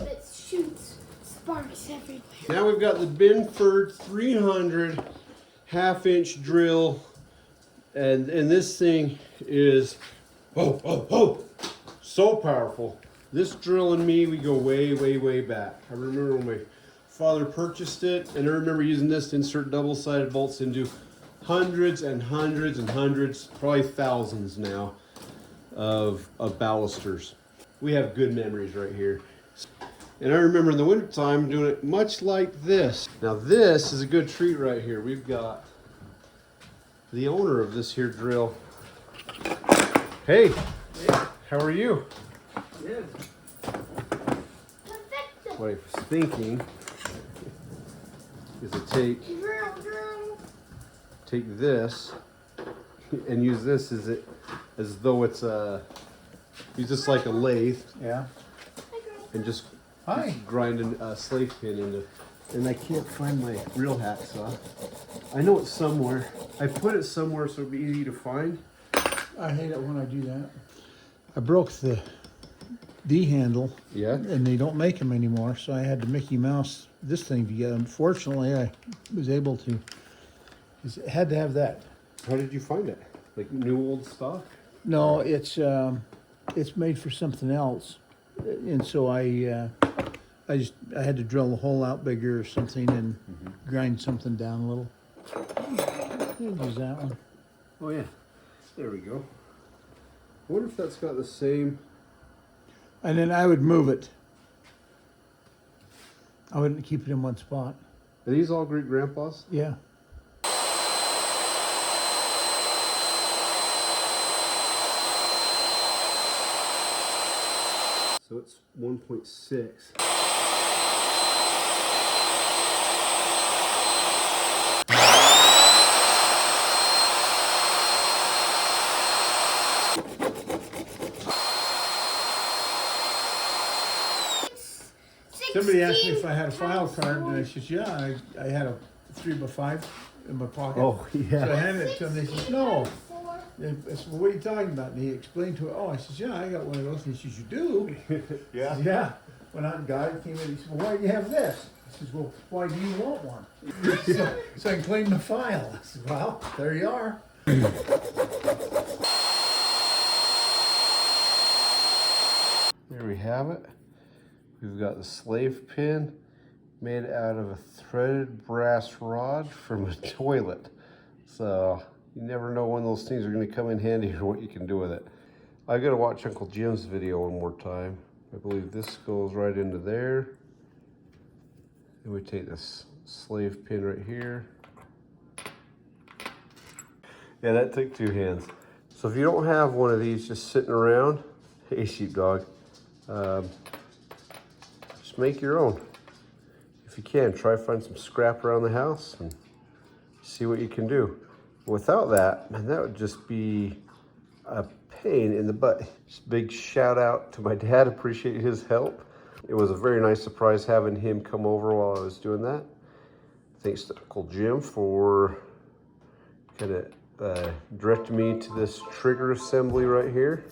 It shoots sparks everywhere. Now we've got the Binford 300 half-inch drill, and this thing is so powerful. This drill and me, we go way back. I remember when my father purchased it, and I remember using this to insert double-sided bolts into hundreds and hundreds and hundreds, probably thousands now, of ballisters. We have good memories right here. And I remember in the wintertime doing it much like this. Now this is a good treat right here. We've got the owner of this here drill. Hey, how are you? Good. What I was thinking is to take this and use this as though it's use this like a lathe. Yeah. And just Hi. grind a slave pin into. And I can't find my real hacksaw. I know it's somewhere. I put it somewhere so it'd be easy to find. I hate it when I do that. I broke the D handle. Yeah. And they don't make them anymore, so I had to Mickey Mouse this thing together. Unfortunately, I was able to. It had to have that. How did you find it? Like new old stock? No, it's made for something else, and so I had to drill the hole out bigger or something and grind something down a little. I'll use that one. Oh yeah, there we go. I wonder if that's got the same. And then I would move it. I wouldn't keep it in one spot. Are these all great grandpas? Yeah. So it's 1.6. Somebody asked me if I had a file card, and I said, yeah, I had a 3x5 in my pocket. Oh yeah. So I handed it to him, and they said, no. I said, well, what are you talking about? And he explained to it, I said, yeah, I got one of those. And he says, you do? Yeah. I said, yeah. Went out and got it, came in, he said, well, why do you have this? I said, well, why do you want one? so I can claim the file. I said, well, there you are. There we have it. We've got the slave pin made out of a threaded brass rod from a toilet. So you never know when those things are going to come in handy or what you can do with it. I got to watch Uncle Jim's video one more time. I believe this goes right into there. And we take this slave pin right here. Yeah, that took 2 hands. So if you don't have one of these just sitting around, hey sheepdog, just make your own. If you can, try find some scrap around the house and see what you can do. Without that, man, that would just be a pain in the butt. Just big shout out to my dad, appreciate his help. It was a very nice surprise having him come over while I was doing that. Thanks to Uncle Jim for kind of directing me to this trigger assembly right here.